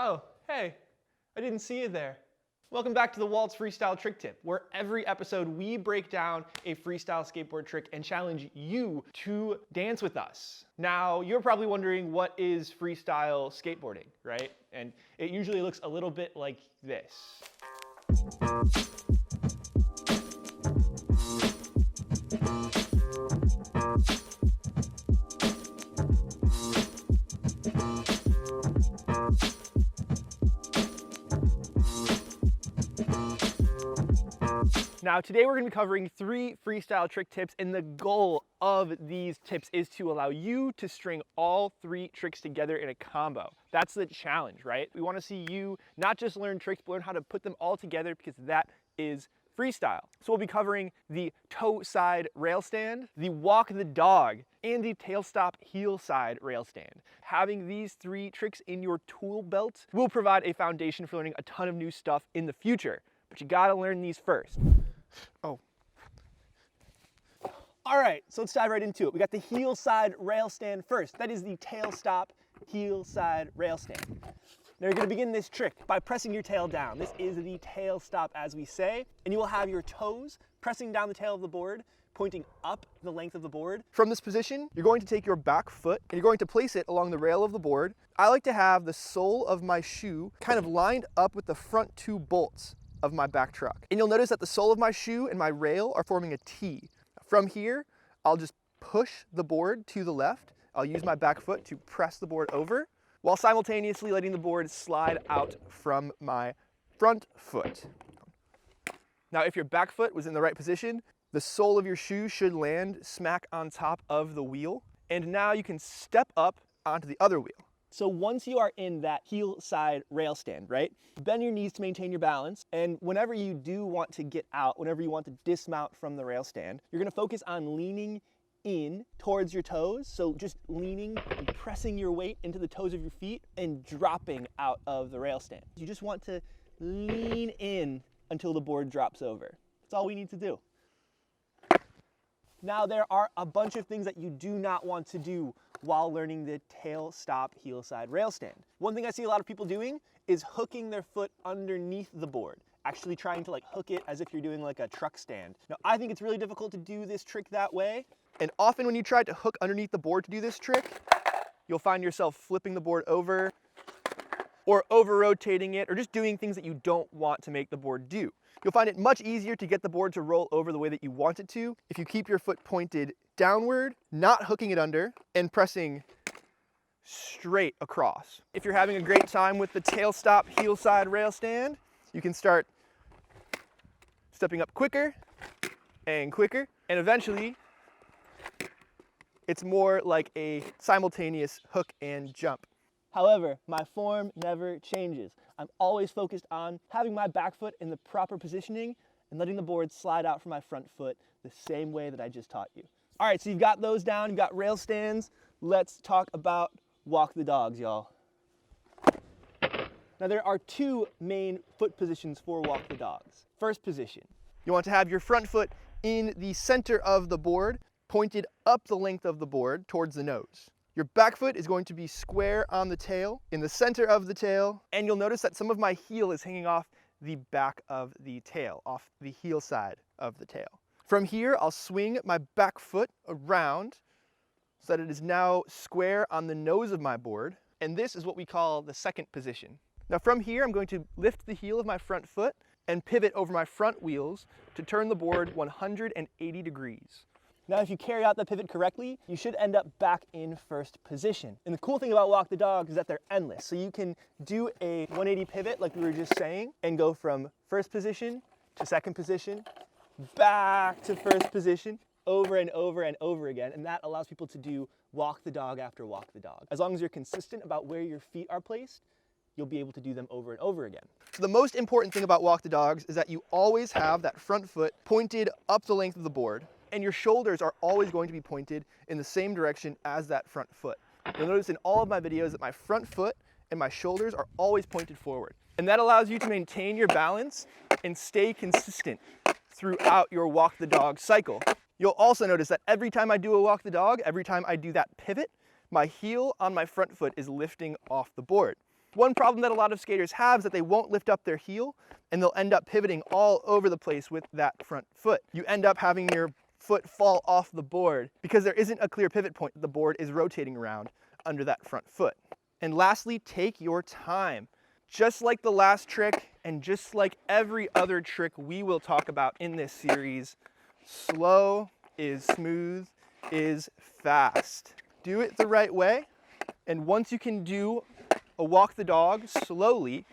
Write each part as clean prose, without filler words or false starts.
Oh, hey, I didn't see you there. Welcome back to the Waltz Freestyle Trick Tip, where every episode we break down a freestyle skateboard trick and challenge you to dance with us. Now, you're probably wondering, what is freestyle skateboarding, right? And it usually looks a little bit like this. Now, today we're going to be covering 3 freestyle trick tips, and the goal of these tips is to allow you to string all 3 tricks together in a combo. That's the challenge, right? We want to see you not just learn tricks, but learn how to put them all together, because that is freestyle. So we'll be covering the toe side rail stand, the walk the dog, and the tail stop heel side rail stand. Having these 3 tricks in your tool belt will provide a foundation for learning a ton of new stuff in the future, but you gotta learn these first. Oh. All right, so let's dive right into it. We got the heel side rail stand first. That is the tail stop heel side rail stand. Now you're gonna begin this trick by pressing your tail down. This is the tail stop, as we say, and you will have your toes pressing down the tail of the board, pointing up the length of the board. From this position, you're going to take your back foot and you're going to place it along the rail of the board. I like to have the sole of my shoe kind of lined up with the front 2 bolts of my back truck. And you'll notice that the sole of my shoe and my rail are forming a T. From here, I'll just push the board to the left. I'll use my back foot to press the board over, while simultaneously letting the board slide out from my front foot. Now, if your back foot was in the right position, the sole of your shoe should land smack on top of the wheel. And now you can step up onto the other wheel. So once you are in that heel side rail stand, right, bend your knees to maintain your balance. And whenever you do want to get out, whenever you want to dismount from the rail stand, you're gonna focus on leaning in towards your toes. So just leaning and pressing your weight into the toes of your feet and dropping out of the rail stand. You just want to lean in until the board drops over. That's all we need to do. Now, there are a bunch of things that you do not want to do while learning the tail stop heel side rail stand. One thing I see a lot of people doing is hooking their foot underneath the board, actually trying to hook it as if you're doing like a truck stand. Now, I think it's really difficult to do this trick that way. And often when you try to hook underneath the board to do this trick, you'll find yourself flipping the board over or over-rotating it, or just doing things that you don't want to make the board do. You'll find it much easier to get the board to roll over the way that you want it to if you keep your foot pointed downward, not hooking it under, and pressing straight across. If you're having a great time with the tail stop heel side rail stand, you can start stepping up quicker, and eventually it's more like a simultaneous hook and jump. However, my form never changes. I'm always focused on having my back foot in the proper positioning and letting the board slide out from my front foot the same way that I just taught you. All right, so you've got those down, you've got rail stands. Let's talk about walk the dogs, y'all. Now, there are 2 main foot positions for walk the dogs. First position, you want to have your front foot in the center of the board, pointed up the length of the board towards the nose. Your back foot is going to be square on the tail, in the center of the tail, and you'll notice that some of my heel is hanging off the back of the tail, off the heel side of the tail. From here, I'll swing my back foot around so that it is now square on the nose of my board, and this is what we call the second position. Now from here, I'm going to lift the heel of my front foot and pivot over my front wheels to turn the board 180 degrees. Now, if you carry out that pivot correctly, you should end up back in first position. And the cool thing about walk the dog is that they're endless. So you can do a 180 pivot like we were just saying and go from first position to second position, back to first position, over and over and over again. And that allows people to do walk the dog after walk the dog. As long as you're consistent about where your feet are placed, you'll be able to do them over and over again. So the most important thing about walk the dogs is that you always have that front foot pointed up the length of the board, and your shoulders are always going to be pointed in the same direction as that front foot. You'll notice in all of my videos that my front foot and my shoulders are always pointed forward. And that allows you to maintain your balance and stay consistent throughout your walk the dog cycle. You'll also notice that every time I do a walk the dog, every time I do that pivot, my heel on my front foot is lifting off the board. One problem that a lot of skaters have is that they won't lift up their heel and they'll end up pivoting all over the place with that front foot. You end up having your foot fall off the board because there isn't a clear pivot point that the board is rotating around under that front foot. And lastly, take your time. Just like the last trick and just like every other trick we will talk about in this series, slow is smooth is fast. Do it the right way, and once you can do a walk the dog slowly,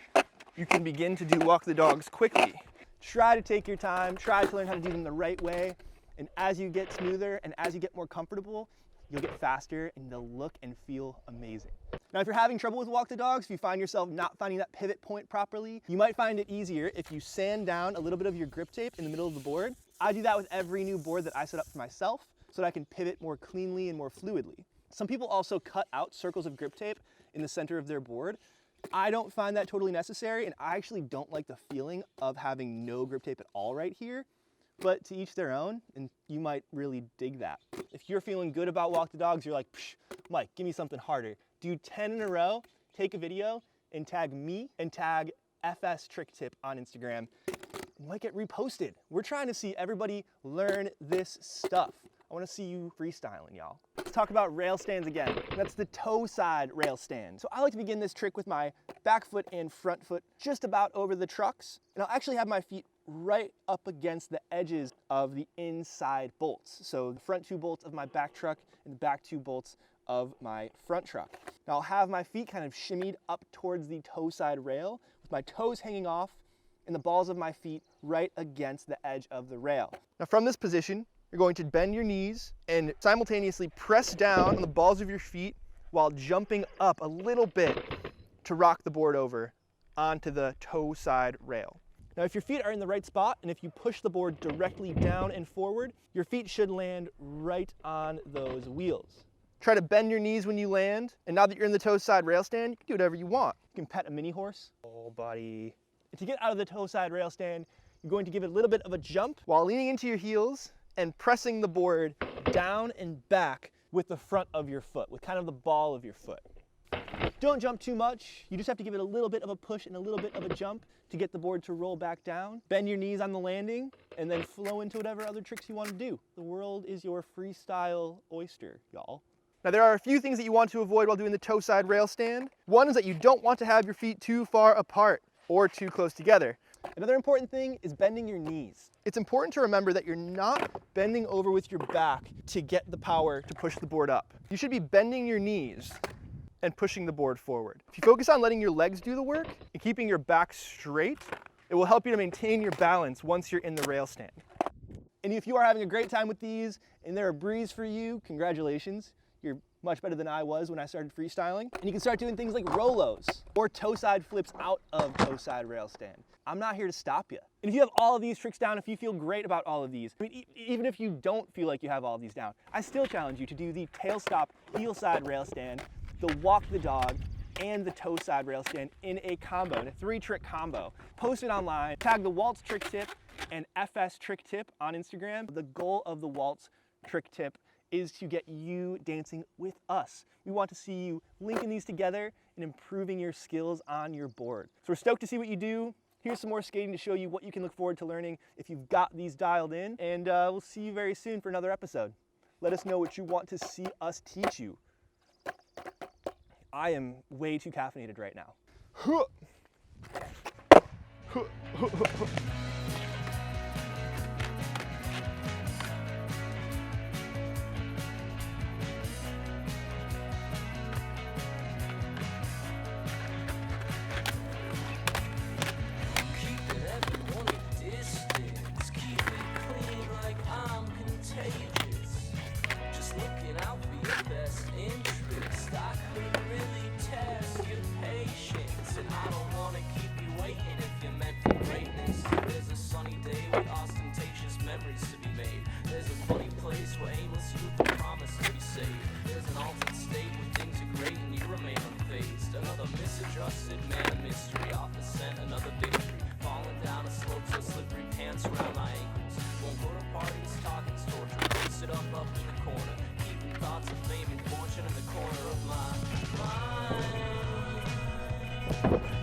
you can begin to do walk the dogs quickly. Try to take your time, try to learn how to do them the right way, and as you get smoother and as you get more comfortable, you'll get faster and they'll look and feel amazing. Now, if you're having trouble with walk the dogs, if you find yourself not finding that pivot point properly, you might find it easier if you sand down a little bit of your grip tape in the middle of the board. I do that with every new board that I set up for myself so that I can pivot more cleanly and more fluidly. Some people also cut out circles of grip tape in the center of their board. I don't find that totally necessary, and I actually don't like the feeling of having no grip tape at all right here. But to each their own, and you might really dig that. If you're feeling good about walk the dogs, you're like, Mike, give me something harder. Do 10 in a row, take a video, and tag me and tag FS Trick Tip on Instagram. You might get reposted. We're trying to see everybody learn this stuff. I want to see you freestyling, y'all. Let's talk about rail stands again. That's the toe side rail stand. So I like to begin this trick with my back foot and front foot just about over the trucks. And I'll actually have my feet right up against the edges of the inside bolts. So the front two bolts of my back truck and the back two bolts of my front truck. Now I'll have my feet kind of shimmied up towards the toe side rail with my toes hanging off and the balls of my feet right against the edge of the rail. Now from this position, you're going to bend your knees and simultaneously press down on the balls of your feet while jumping up a little bit to rock the board over onto the toe side rail. Now, if your feet are in the right spot and if you push the board directly down and forward, your feet should land right on those wheels. Try to bend your knees when you land, and now that you're in the toe side rail stand, you can do whatever you want. You can pet a mini horse, oh buddy. And to get out of the toe side rail stand, you're going to give it a little bit of a jump while leaning into your heels and pressing the board down and back with the front of your foot, with kind of the ball of your foot. Don't jump too much. You just have to give it a little bit of a push and a little bit of a jump to get the board to roll back down. Bend your knees on the landing and then flow into whatever other tricks you want to do. The world is your freestyle oyster, y'all. Now there are a few things that you want to avoid while doing the toe side rail stand. One is that you don't want to have your feet too far apart or too close together. Another important thing is bending your knees. It's important to remember that you're not bending over with your back to get the power to push the board up. You should be bending your knees and pushing the board forward. If you focus on letting your legs do the work and keeping your back straight, it will help you to maintain your balance once you're in the rail stand. And if you are having a great time with these and they're a breeze for you, congratulations. You're much better than I was when I started freestyling. And you can start doing things like Rolos or toe side flips out of toe side rail stand. I'm not here to stop you. And if you have all of these tricks down, if you feel great about all of these, I mean, even if you don't feel like you have all of these down, I still challenge you to do the tail stop heel side rail stand, the walk the dog, and the toe side rail stand in a combo, in a 3-trick combo. Post it online, tag the Waltz Trick Tip and FS Trick Tip on Instagram. The goal of the Waltz Trick Tip is to get you dancing with us. We want to see you linking these together and improving your skills on your board. So we're stoked to see what you do. Here's some more skating to show you what you can look forward to learning if you've got these dialed in, and we'll see you very soon for another episode. Let us know what you want to see us teach you. I am way too caffeinated right now. Misadjusted man of mystery, off the scent, another victory. Falling down a slope so slippery, pants around my ankles. Won't go to parties, talking torture. Sit up in the corner, keeping thoughts of fame and fortune in the corner of my mind. Freestyle.